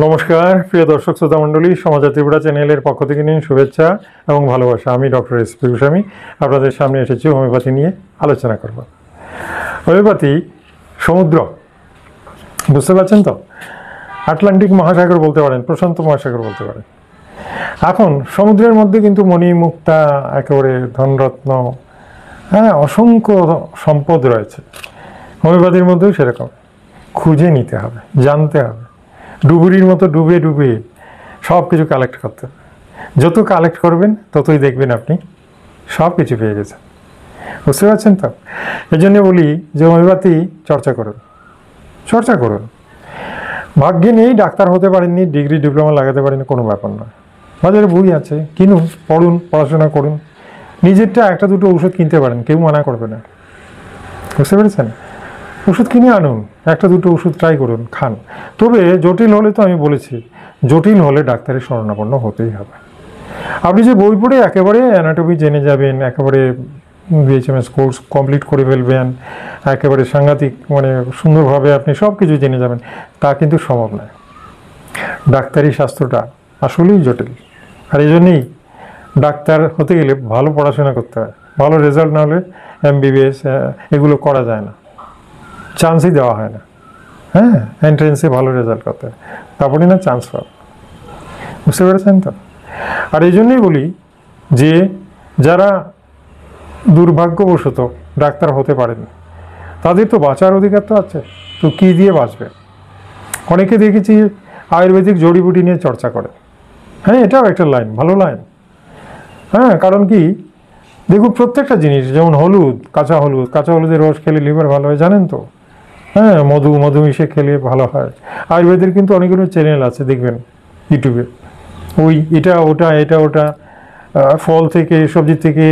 নমস্কার প্রিয় দর্শক শ্রোতা মণ্ডলী, সমাচার ত্রিপুরা চ্যানেলের পক্ষ থেকে নিন শুভেচ্ছা এবং ভালোবাসা। আমি ডক্টর এস পি গোস্বামী আপনাদের সামনে এসেছি হোমিওপ্যাথি নিয়ে আলোচনা করব। হোমিওপ্যাথি সমুদ্র, বুঝতে পারছেন তো? আটলান্টিক মহাসাগর বলতে পারেন, প্রশান্ত মহাসাগর বলতে পারেন। এখন সমুদ্রের মধ্যে কিন্তু মণি মুক্তা, একেবারে ধনরত্ন, অসংখ্য সম্পদ রয়েছে। হোমিওপ্যাথির মধ্যেও সেরকম খুঁজে নিতে হবে, জানতে হবে। ডুবুরির মতো ডুবে ডুবে সব কিছু কালেক্ট করতে হবে। যত কালেক্ট করবেন ততই দেখবেন আপনি সব কিছু পেয়ে গেছেন। বুঝতে পারছেন তো? এই জন্য বলি যে হোমিওপ্যাথি চর্চা করুন। ভাগ্যে নেই, ডাক্তার হতে পারেননি, ডিগ্রি ডিপ্লোমা লাগাতে পারেননি, কোনো ব্যাপার নয়। বাজারে বই আছে, কিনুন, পড়ুন, পড়াশোনা করুন। নিজেরটা একটা দুটো ওষুধ কিনতে পারেন, কেউ মানা করবে না। বুঝতে পেরেছেন? ওষুধ কিনে আনুন, একটা দুটো ওষুধ ট্রাই করুন, খান। তবে জটিল হলে তো আমি বলেছি, জটিল হলে ডাক্তারের শরণাপন্ন হতেই হবে। আপনি যে বই পড়ে একেবারে অ্যানাটমি জেনে যাবেন, একেবারে বিএইচএমএস কোর্স কমপ্লিট করে ফেলবেন, একেবারে সাংঘাতিক সুন্দরভাবে আপনি সব কিছু জেনে যাবেন, তা কিন্তু সম্ভব নয়। ডাক্তারি শাস্ত্রটা আসলেই জটিল। আর এই জন্যেই ডাক্তার হতে গেলে ভালো পড়াশোনা করতে হয়। ভালো রেজাল্ট না হলে এমবিবিএস এগুলো করা যায় না, চান্সই দেওয়া হয় না। এন্ট্রেন্সে ভালো রেজাল্ট করতে হয়, তারপরে না চান্স পাবে। বুঝতে পেরেছেন তো? আর এই জন্যই বলি যে যারা দুর্ভাগ্যবশত ডাক্তার হতে পারেন, তাদের তো বাঁচার অধিকার তো আছে। তো কী দিয়ে বাঁচবে? অনেকে দেখেছি আয়ুর্বেদিক জড়িবুটি নিয়ে চর্চা করে। এটাও একটা লাইন, ভালো লাইন। কারণ কি, দেখুন প্রত্যেকটা জিনিস, যেমন কাঁচা হলুদের রস খেলে লিভার ভালো হয়, জানেন তো? মধু মিশে খেলে ভালো হয়। আয়ুর্বেদের কিন্তু অনেকগুলো চ্যানেল আছে, দেখবেন ইউটিউবে। এটা ওটা ফল থেকে, সবজি থেকে,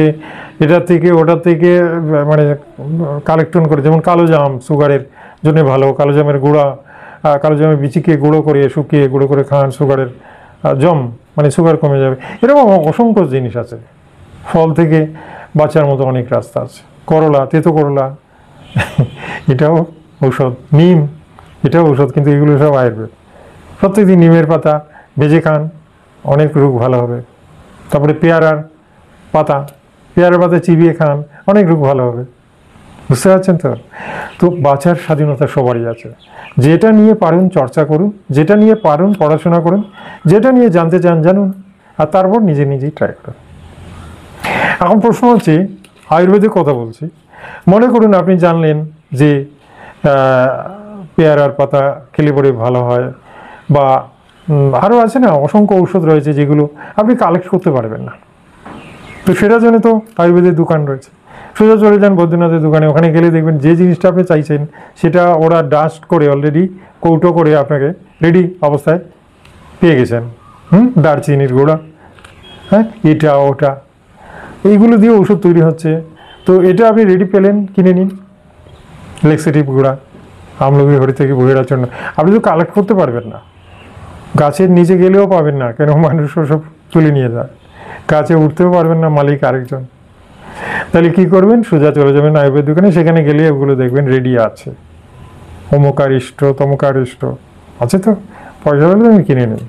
এটার থেকে ওটার থেকে কালেকশন করে। যেমন কালো জাম সুগারের জন্য ভালো, কালো জামের গুঁড়া, কালো জামের বিচিকে গুঁড়ো করে, শুকিয়ে গুঁড়ো করে খান, সুগারের জম সুগার কমে যাবে। এরকম অসংখ্য জিনিস আছে। ফল থেকে বাঁচার মতো অনেক রাস্তা আছে। করলা, তেতো করলা এটাও ঔষধ। নিম, এটাও ঔষধ, কিন্তু এগুলো সব আয়ুর্বেদ। প্রত্যেকদিন নিমের পাতা ভেজে খান, অনেক রোগ ভালো হবে। তারপরে পেয়ারার পাতা চিবিয়ে খান, অনেক রোগ ভালো হবে। বুঝতে পারছেন তো? তো বাঁচার স্বাধীনতা সবারই আছে। যেটা নিয়ে পারেন চর্চা করুন, যেটা নিয়ে পারেন পড়াশোনা করুন, যেটা নিয়ে জানতে চান জানুন, আর তারপর নিজেই ট্রাই করুন। এখন প্রশ্ন হচ্ছে, আয়ুর্বেদের কথা বলছি। মনে করুন আপনি জানলেন যে পেয়ারার পাতা খেলে পরে ভালো হয়, বা আরও আছে না, অসংখ্য ঔষধ রয়েছে যেগুলো আপনি কালেক্ট করতে পারবেন না। তো সেটার জন্য তো আয়ুর্বেদের দোকান রয়েছে। সোজা চলে যান বৈদ্যনাথের দোকানে, ওখানে গেলে দেখবেন যে জিনিসটা আপনি চাইছেন সেটা ওরা ডাস্ট করে অলরেডি কৌটো করে আপনাকে রেডি অবস্থায় পেয়ে গেছেন। দারচিনির গুঁড়া, এটা ওটা, এইগুলো দিয়ে ওষুধ তৈরি হচ্ছে। তো এটা আপনি রেডি পেলেন, কিনে নিন। লেক্সেটিভ গুঁড়া, আমলকি হরি থেকে বহিরার জন্য। আপনি তো কালেক্ট করতে পারবেন না, গাছের নিচে গেলেও পাবেন না, কেন মানুষ সব তুলে নিয়ে যায়। গাছে উঠতেও পারবেন না, মালিক আরেকজন। তাহলে কি করবেন? সোজা চলে যাবেন আয়ুর্বেদ দোকানে, সেখানে গেলে ওগুলো দেখবেন রেডি আছে। অমুকারিষ্ট তমুকারিষ্ট আছে, তো পয়সা হলে আমি কিনে নিই।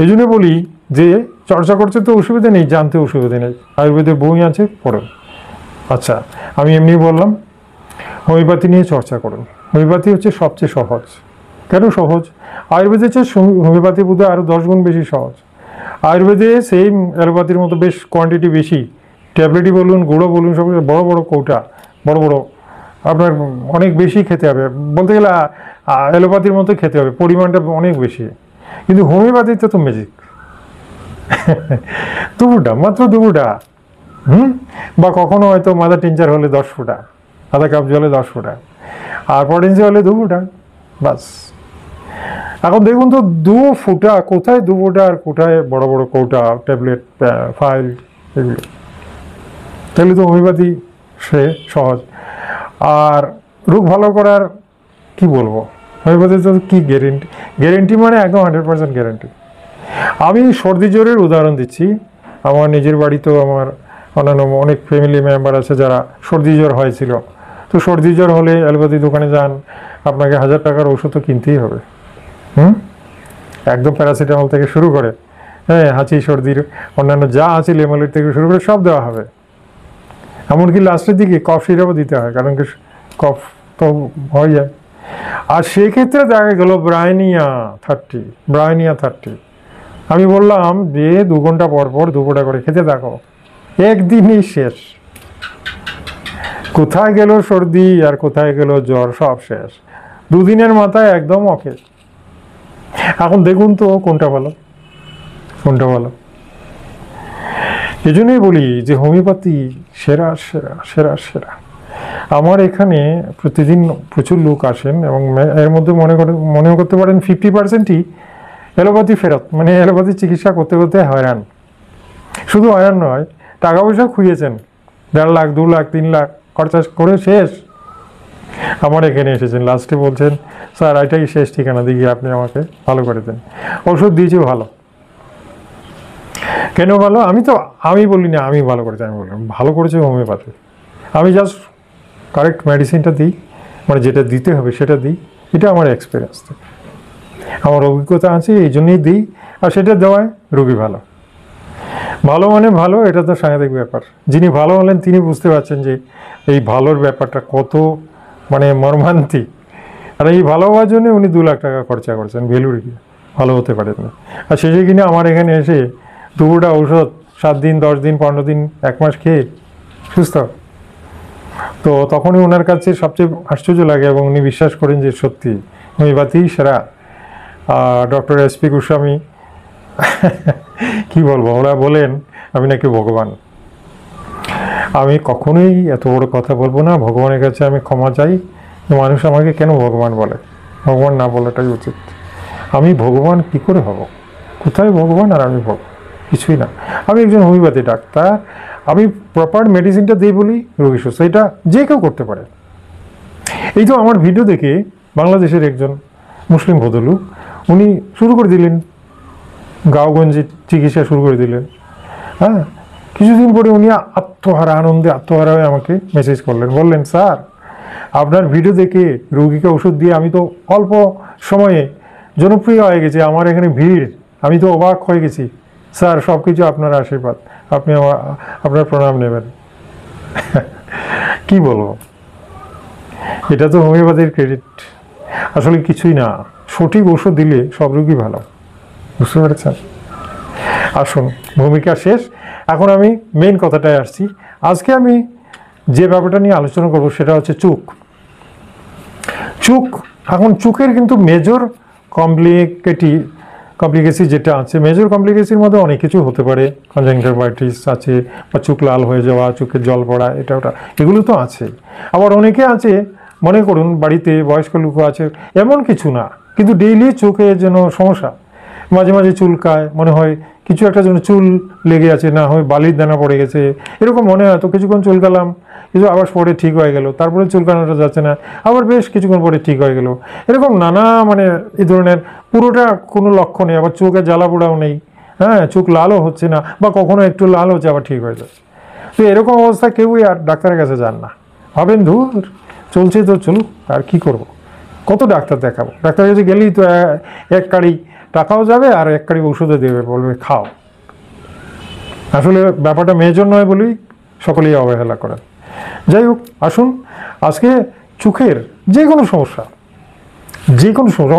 এই জন্য বলি যে চর্চা করতে তো অসুবিধা নেই, জানতে অসুবিধা নেই। আয়ুর্বেদের বই আছে, পড়ুন। আচ্ছা, আমি এমনি বললাম, হোমিওপ্যাথি নিয়ে চর্চা করুন। হোমিওপ্যাথি হচ্ছে সবচেয়ে সহজ। কেন সহজ? আয়ুর্বেদের চেয়ে হোমিওপ্যাথি বোধহয় আরও 10 গুণ বেশি সহজ। আয়ুর্বেদে সেম অ্যালোপ্যাথির মতো বেশ কোয়ান্টিটি বেশি, ট্যাবলেটই বলুন, গুঁড়ো বলুন, সব বড় বড় কৌটা, বড় আপনার অনেক বেশি খেতে হবে। বলতে গেলে অ্যালোপ্যাথির মতো খেতে হবে, পরিমাণটা অনেক বেশি। কিন্তু হোমিওপ্যাথিতে তো ম্যাজিক। দুপুরটা, মাত্র দুপুরটা, বা কখনো হয়তো মাদার টিনচার হলে 10 ফোঁটা, আধা কাপ জলে 10 ফোঁটা, আর পটেন্সি হলে 2 ফোঁটা, বাস। এখন দেখুন তো, 2 ফোঁটা কোথায়, 2 ফোঁটা আর কোথায় বড় বড় কৌটা, ট্যাবলেট, ফাইল, এগুলো। তাহলে তো হোমিওপ্যাথি সে সহজ। আর রোগ ভালো করার কি বলবো, হোমিওপ্যাথি তো কি গ্যারেন্টি একদম 100% গ্যারেন্টি। আমি সর্দি জ্বরের উদাহরণ দিচ্ছি। আমার নিজের বাড়িতেও আমার অন্যান্য অনেক ফ্যামিলি মেম্বার আছে যারা সর্দি জ্বর হয়েছিল। তো সর্দি জ্বর হলে অ্যালোপ্যাথি দোকানে যান, আপনাকে 1000 টাকার ওষুধ তো কিনতেই হবে। হুম, একদম প্যারাসিটামল থেকে শুরু করে, হ্যাঁ, হাঁচি সর্দির অন্যান্য যা আছে লেমোলেট থেকে শুরু করে সব দেওয়া হবে। এমনকি লাস্টের দিকে কফ সিরাপও দিতে হয়, কারণ কি কফ তো হয়ে যায়। আর সেক্ষেত্রে দেখা গেল ব্রাইনিয়া 30। আমি বললাম যে 2 ঘন্টা পর পর 2 ফোঁটা করে খেতে থাকো, একদিনই শেষ। কোথায় গেল সর্দি আর কোথায় গেল জ্বর, সব শেষ 2 দিনের মাথায়, একদম ওকে। এখন দেখুন তো কোনটা ভালো। এই জন্যই বলি যে হোমিওপ্যাথি সেরা সেরা সেরা সেরা। আমার এখানে প্রতিদিন প্রচুর লোক আসেন, এবং এর মধ্যে মনে করতে পারেন 50%ই অ্যালোপ্যাথি ফেরত, মানে অ্যালোপ্যাথি চিকিৎসা করতে করতে হয়রান। শুধু হয়রান নয়, টাকা পয়সা খুইয়েছেন, 1.5 লাখ 2 লাখ 3 লাখ খরচা করে শেষ। আমার এখানে এসেছেন, লাস্টে বলছেন স্যার এটাই শেষ ঠিকানা, দেখি আপনি আমাকে ভালো করে দেন। ওষুধ দিয়েছি ভালো। কেন ভালো? আমি বলি না আমি ভালো করেছি, আমি বললাম ভালো করেছে হোমিওপ্যাথি। আমি জাস্ট কারেক্ট মেডিসিনটা দিই, মানে যেটা দিতে হবে সেটা দিই। এটা আমার এক্সপিরিয়েন্স থেকে, আমার অভিজ্ঞতা আছে, এই জন্যই দিই। আর সেটা দেওয়ায় রোগী ভালো। ভালো মানে ভালো, এটা তো সাংঘাতিক ব্যাপার। যিনি ভালো হলেন তিনি বুঝতে পারছেন যে এই ভালোর ব্যাপারটা কত মানে মর্মান্তিক। আর এই ভালো হওয়ার জন্য উনি 2 লাখ টাকা খরচা করছেন, ভ্যালুর গিয়ে ভালো হতে পারেন না। আর শেষে কিনে আমার এখানে এসে 2টা ঔষধ 7 দিন 10 দিন 15 দিন 1 মাস খেয়ে সুস্থ। তো তখনই ওনার কাছে সবচেয়ে আশ্চর্য লাগে, এবং উনি বিশ্বাস করেন যে সত্যি হোমিওপ্যাথি সেরা। ডক্টর এসপি গোস্বামী কি বলবো, ওরা বলেন আমি নাকি ভগবান। আমি কখনোই এত বড় কথা বলবো না। ভগবানের কাছে আমি ক্ষমা চাই। মানুষ আমাকে কেন ভগবান বলে, ভগবান না বলাটাই উচিত। আমি ভগবান কি করে হব? কোথায় ভগবান আর আমি ভগবান? কিছুই না। আমি একজন হোমিওপ্যাথি ডাক্তার, আমি প্রপার মেডিসিনটা দিই বলি রোগী সুস্থ। এটা যে কেউ করতে পারে। এই তো আমার ভিডিও দেখে বাংলাদেশের একজন মুসলিম ভদ্রলোক, উনি শুরু করে দিলেন গাঁওগঞ্জে চিকিৎসা শুরু করে দিলেন। হ্যাঁ, কিছুদিন পরে উনি আনন্দে আত্মহারা হয়ে আমাকে মেসেজ করলেন, বললেন স্যার আপনার ভিডিও দেখে রোগীকে ওষুধ দিয়ে আমি তো অল্প সময়ে জনপ্রিয় হয়ে গেছি, আমার এখানে ভিড়, আমি তো অবাক হয়ে গেছি স্যার, সব কিছু আপনার আশীর্বাদ, আপনি আপনার প্রণাম নেবেন। কি বলবো, এটা তো হোমিওপ্যাথির ক্রেডিট। আসলে কিছুই না, সঠিক ওষুধ দিলে সব রোগী ভালো। বুঝতে পেরেছেন? আসুন, ভূমিকা শেষ, এখন আমি মেইন কথাটায় আসছি। আজকে আমি যে ব্যাপারটা নিয়ে আলোচনা করব সেটা হচ্ছে চোখ। এখন চোখের কিন্তু মেজর কমপ্লিকেসি যেটা আছে, মেজর কমপ্লিকেসির মধ্যে অনেক কিছু হতে পারে। কনজাংটিভাইটিস আছে, বা চোখ লাল হয়ে যাওয়া, চোখে জল পড়া, এটা ওটা, এগুলো তো আছে। আবার অনেকে আছে, মনে করুন বাড়িতে বয়স্ক লোক আছে, এমন কিছু না, কিন্তু ডেইলি চোখে যেন সমস্যা, মাঝে মাঝে চুলকায়, মনে হয় কিছু একটা যেন চুল লেগে আছে, না হয় বালির দানা পড়ে গেছে, এরকম মনে হয়। তো কিছুক্ষণ চুলকালাম, কিছু আবার পরে ঠিক হয়ে গেল, তারপরে চুলকানোটা যাচ্ছে না, আবার বেশ কিছুক্ষণ পরে ঠিক হয়ে গেল। এরকম নানা মানে এই ধরনের, পুরোটা কোনো লক্ষ্য নেই। আবার চোখে জ্বালা পোড়াও নেই, হ্যাঁ, চোখ লালও হচ্ছে না, বা কখনো একটু লাল হচ্ছে আবার ঠিক হয়ে যাচ্ছে। তো এরকম অবস্থা কেউই আর ডাক্তারের কাছে যান না, ভাবেন ধুর চলছে তো চলুক, আর কি করব, কত ডাক্তার দেখাবো। ডাক্তারের কাছে গেলেই তো এক কাড়ি টাকাও যাবে, আর এক কাড়ি ওষুধও দেবে, বলবে খাও। আসলে ব্যাপারটা মেজর নয় বলেই সকলেই অবহেলা করেন। যাই হোক, আসুন আজকে চোখের যে কোনো সমস্যা,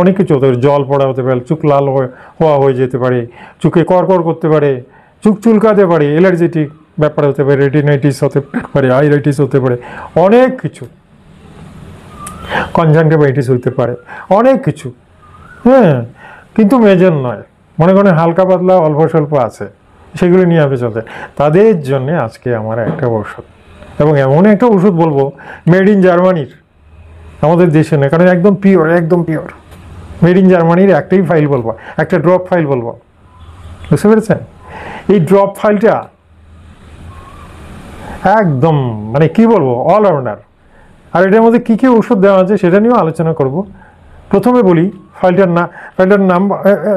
অনেক কিছু হতে পারে। জল পড়া হতে পারে, চোখ লাল হয়ে যেতে পারে, চোখে করকর করতে পারে, চোখ চুলকাতে পারে, অ্যালার্জেটিক ব্যাপার হতে পারে, রেটিনাইটিস হতে পারে, আইরাইটিস হতে পারে, অনেক কিছু, কনজাংটিভাইটিস হতে পারে, অনেক কিছু। হ্যাঁ, কিন্তু মেজর নয়, মনে করেন হালকা পাতলা অল্প স্বল্প আছে, সেগুলো নিয়ে আপনি চলতে। তাদের জন্য আজকে আমার একটা ওষুধ, এবং এমন একটা ওষুধ বলবো মেড ইন জার্মানির, আমাদের দেশে না, কারণ একদম পিওর মেড ইন জার্মানির। একটাই ফাইল বলবো, একটা ড্রপ ফাইল বলবো, বুঝতে পেরেছেন? এই ড্রপ ফাইলটা একদম মানে কি বলবো, অলরাউন্ডার। আর এটার মধ্যে কী কী ওষুধ দেওয়া আছে সেটা নিয়েও আলোচনা করব। প্রথমে বলি ফাইলটার নাম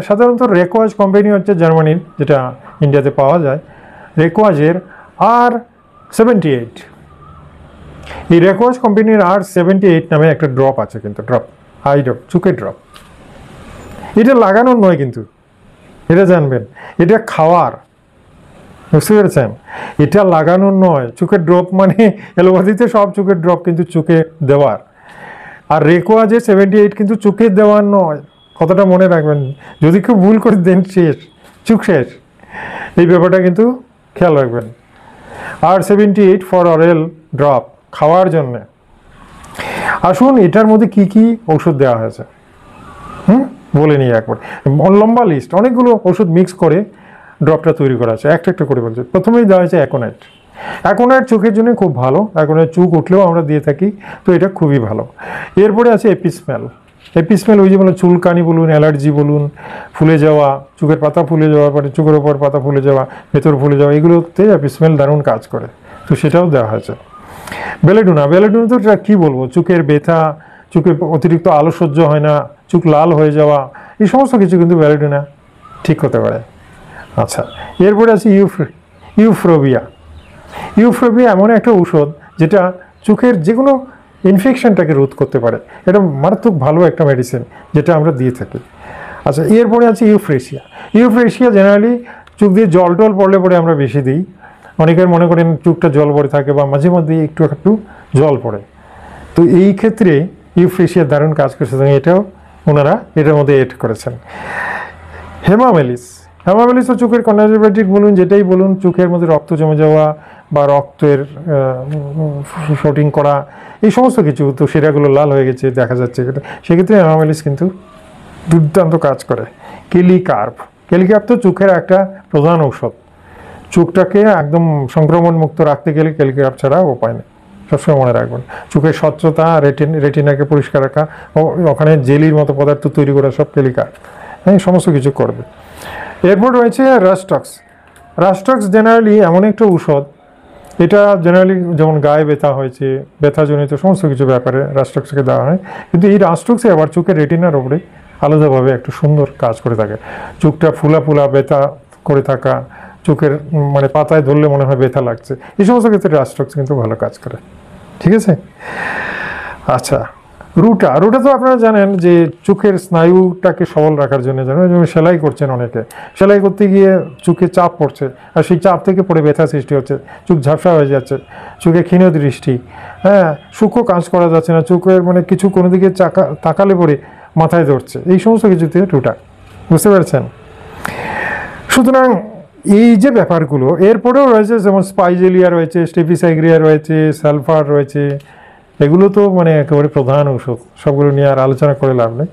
সাধারণত রেকোয়াজ কোম্পানি হচ্ছে জার্মানির, যেটা ইন্ডিয়াতে পাওয়া যায়। রেকোয়াজের R78, এই রেকোয়াজ কোম্পানির R78 নামে একটা ড্রপ আছে, কিন্তু আই ড্রপ, চোখের ড্রপ। এটা লাগানোর নয় কিন্তু, এটা জানবেন, এটা খাওয়ার, বুঝতে পেরেছেন? এটা লাগানোর নয়। চোখের ড্রপ মানে অ্যালোপ্যাথিতে সব চোখের ড্রপ কিন্তু চোখে দেওয়ার, আর রেকোয়াজে 78 কিন্তু চোখে দেওয়ার নয়, কথাটা মনে রাখবেন। যদি কেউ ভুল করে দেন শেষ, চোখ শেষ, এই ব্যাপারটা কিন্তু খেয়াল রাখবেন। আর 78 ফর অরেল ড্রপ, খাওয়ার জন্যে। আসুন এটার মধ্যে কি কি ওষুধ দেওয়া হয়েছে বলে নিই একবার। লম্বা লিস্ট, অনেকগুলো ওষুধ মিক্স করে ড্রপটা তৈরি করা আছে, একটা একটা করে বলছে। প্রথমেই দেওয়া হয়েছে অ্যাকোনাইট। অ্যাকোনাইট চোখের জন্য খুব ভালো, অ্যাকোনাইট চোখ উঠলেও আমরা দিয়ে থাকি, তো এটা খুবই ভালো। এরপরে আছে এপিস্মেল। এপিস্মেল ওই যে বলুন চুলকানি বলুন, অ্যালার্জি বলুন, ফুলে যাওয়া, চোখের পাতা ফুলে যাওয়া, পরে চোখের ওপর পাতা ফুলে যাওয়া, ভেতর ফুলে যাওয়া, এগুলোতে এপিস্মেল দারুণ কাজ করে, তো সেটাও দেওয়া হয়েছে। বেলেডোনা, বেলেডোনা তো কী বলবো, চোখের ব্যথা, চোখে অতিরিক্ত আলো সহ্য হয় না, চোখ লাল হয়ে যাওয়া, এই সমস্ত কিছু কিন্তু বেলেডোনা ঠিক হতে পারে। আচ্ছা, এরপরে আছে ইউফ্রোবিয়া। ইউফ্রোবিয়া এমন একটা ঔষধ যেটা চোখের যে কোনো ইনফেকশনটাকে রোধ করতে পারে, এটা মারাত্মক ভালো একটা মেডিসিন যেটা আমরা দিয়ে থাকি। আচ্ছা, এরপরে আছে ইউফ্রেশিয়া। ইউফ্রেশিয়া জেনারেলি চোখ দিয়ে জল টল পড়লে পরে আমরা বেশি দিই। অনেকের মনে করেন চোখটা জল পড়ে থাকে বা মাঝে মধ্যে একটু একটু জল পড়ে, তো এই ক্ষেত্রে ইউফ্রেশিয়া দারুণ কাজ করছে, এটাও ওনারা এটার মধ্যে এড করেছেন। হেমামেলিস, হেমামেলিসও চোখের কনজারভেটিভ বলুন, যেটাই বলুন, চোখের মধ্যে রক্ত জমে যাওয়া বা রক্তের শর্টিং করা, এই সমস্ত কিছু, তো সেটাগুলো লাল হয়ে গেছে দেখা যাচ্ছে, সেক্ষেত্রে হেমামেলিস কিন্তু দুর্দান্ত কাজ করে। কেলিকার্প, কেলিকার্প তো চোখের একটা প্রধান ঔষধ। চোখটাকে একদম সংক্রমণ মুক্ত রাখতে গেলে কেলিকার্প ছাড়া উপায় নেই, সবসময় মনে রাখবেন। চোখের স্বচ্ছতা, রেটিনাকে পরিষ্কার রাখা, ওখানে জেলির মতো পদার্থ তৈরি করা, সব কেলিকার্প, হ্যাঁ, সমস্ত কিছু করবে। এরপর রয়েছে রাস্টক্স। রাস্টক্স জেনারেলি এমন একটা ঔষধ, এটা জেনারেলি যেমন গায়ে ব্যথা হয়েছে, ব্যথাজনিত সমস্ত কিছু ব্যাপারে রাস্টক্সকে দেওয়া হয়, কিন্তু এই রাস্টক্সে আবার চোখের রেটিনার ওপরে আলাদাভাবে একটা সুন্দর কাজ করে থাকে। চোখটা ফুলা ফুলা ব্যথা করে থাকা, চোখের মানে পাতায় ধরলে মনে হয় ব্যথা লাগছে, এই সমস্ত ক্ষেত্রে রাস্টক্স কিন্তু ভালো কাজ করে, ঠিক আছে। আচ্ছা, রুটা, রুটা তো আপনারা জানেন যে চোখের স্নায়ুটাকে সবল রাখার জন্য, জানেন, সেলাই করছেন অনেকে, সেলাই করতে গিয়ে চোখে চাপ পড়ছে, আর সেই চাপ থেকে পড়ে ব্যথা সৃষ্টি হচ্ছে, চোখ ঝাপসা হয়ে যাচ্ছে, চোখে ক্ষীণ দৃষ্টি, হ্যাঁ, সূক্ষ্ম কাজ করা যাচ্ছে না, চোখের মানে কিছু কোনো দিকে তাকালে পরে মাথায় ধরছে, এই সমস্ত কিছুতে রুটা, বুঝতে পেরেছেন। সুতরাং এই যে ব্যাপারগুলো, এরপরেও রয়েছে যেমন স্পাইজেলিয়া রয়েছে, স্টেফিসাইগ্রিয়া রয়েছে, সালফার রয়েছে, এগুলো তো মানে একেবারে প্রধান ঔষধ, সবগুলো নিয়ে আর আলোচনা করে লাভ নেই।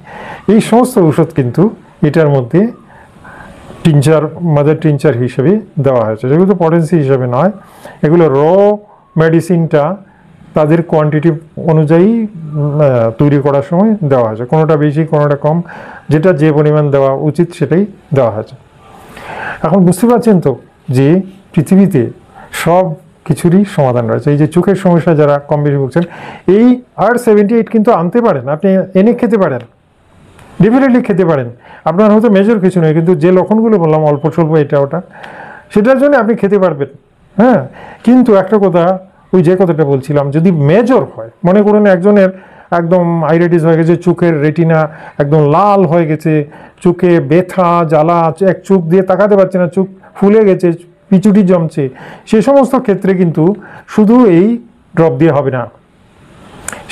এই সমস্ত ঔষধ কিন্তু এটার মধ্যে টিনচার, মাদার টিনচার হিসেবে দেওয়া হয়েছে, যেগুলো তো পটেন্সি হিসেবে নয়, এগুলো র মেডিসিনটা তাদের কোয়ান্টিটি অনুযায়ী তৈরি করার সময় দেওয়া হয়েছে, কোনোটা বেশি কোনোটা কম, যেটা যে পরিমাণ দেওয়া উচিত সেটাই দেওয়া হয়েছে। এখন বুঝতে পারছেন তো যে পৃথিবীতে সব কিছুরই সমাধান রয়েছে। এই যে চোখের সমস্যা যারা কম বেশি ভুগছেন, এই R78 কিন্তু আনতে পারেন, আপনি এনে খেতে পারেন, ডেফিনেটলি খেতে পারেন। আপনার হয়তো মেজর কিছু নয়, কিন্তু যে লক্ষণগুলো বললাম অল্প স্বল্প এটা ওটা, সেটার জন্য আপনি খেতে পারবেন, হ্যাঁ। কিন্তু একটা কথা, ওই যে কথাটা বলছিলাম, যদি মেজর হয়, মনে করুন একজনের একদম আইরাইটিস হয়ে গেছে, চোখের রেটিনা একদম লাল হয়ে গেছে, চোখে ব্যথা জ্বালা, এক চোখ দিয়ে তাকাতে পারছে না, চোখ ফুলে গেছে, পিছুটি জমছে, সে সমস্ত ক্ষেত্রে কিন্তু শুধু এই ড্রপ দিয়ে হবে না,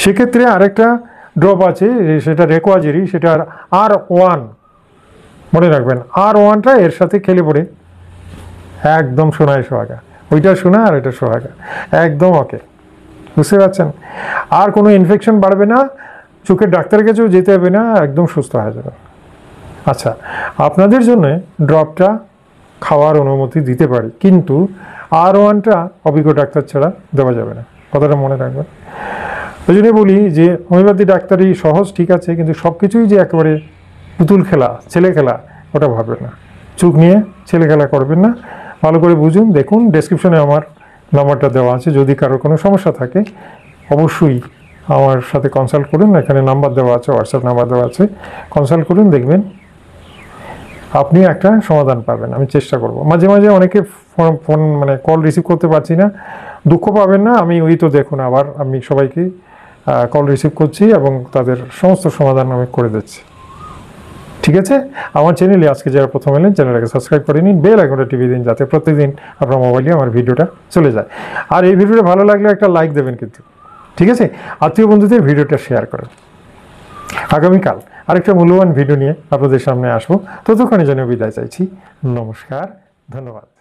সেক্ষেত্রে আরেকটা ড্রপ আছে, সেটা রেকোয়াজেরই, সেটা R1, মনে রাখবেন, R1টা এর সাথে খেলে পড়ে একদম সোনায় সোহাগা, ওইটা সোনা আর এটা সোহাগা, একদম ওকে, বুঝতে পারছেন। আর কোনো ইনফেকশন বাড়বে না, চোখের ডাক্তারের কাছেও যেতে হবে না, একদম সুস্থ হয়ে যাবে। আচ্ছা, আপনাদের জন্য ড্রপটা খাওয়ার অনুমতি দিতে পারি, কিন্তু R1টা অভিজ্ঞ ডাক্তার ছাড়া দেওয়া যাবে না, কথাটা মনে রাখবেন। ওই জন্য বলি যে হোমিওপ্যাথি ডাক্তারি সহজ, ঠিক আছে, কিন্তু সব কিছুই যে একেবারে পুতুল খেলা, ছেলে খেলা, ওটা ভাববেন না, চোখ নিয়ে ছেলে খেলা করবেন না, ভালো করে বুঝুন। দেখুন, ডেসক্রিপশনে আমার নাম্বারটা দেওয়া আছে, যদি কারোর কোনো সমস্যা থাকে অবশ্যই আমার সাথে কনসাল্ট করুন, এখানে নাম্বার দেওয়া আছে, হোয়াটসঅ্যাপ নাম্বার দেওয়া আছে, কনসাল্ট করুন, দেখবেন আপনি একটা সমাধান পাবেন। আমি চেষ্টা করব। মাঝে মাঝে অনেকে ফোন মানে কল রিসিভ করতে পারছি না, দুঃখ পাবেন না, আমি ওই তো দেখুন আবার আমি সবাইকে কল রিসিভ করছি এবং তাদের সমস্ত সমাধান আমি করে দিচ্ছি। ঠিক আছে, আমার চ্যানেলে আজকে যারা প্রথম এলেন চ্যানেলটাকে সাবস্ক্রাইব করে নিন, বেল আইকনটা টিপে দিন যাতে প্রতিদিন আপনার মোবাইলে আমার ভিডিওটা চলে যায়। আর এই ভিডিওটা ভালো লাগলে একটা লাইক দেবেন কিন্তু, ঠিক আছে? আত্মীয় বন্ধুদের ভিডিওটা শেয়ার করেন। আগামীকাল আরেকটা মূল্যবান ভিডিও নিয়ে আপনাদের সামনে আসবো, ততক্ষণে যেন বিদায় চাইছি। নমস্কার, ধন্যবাদ।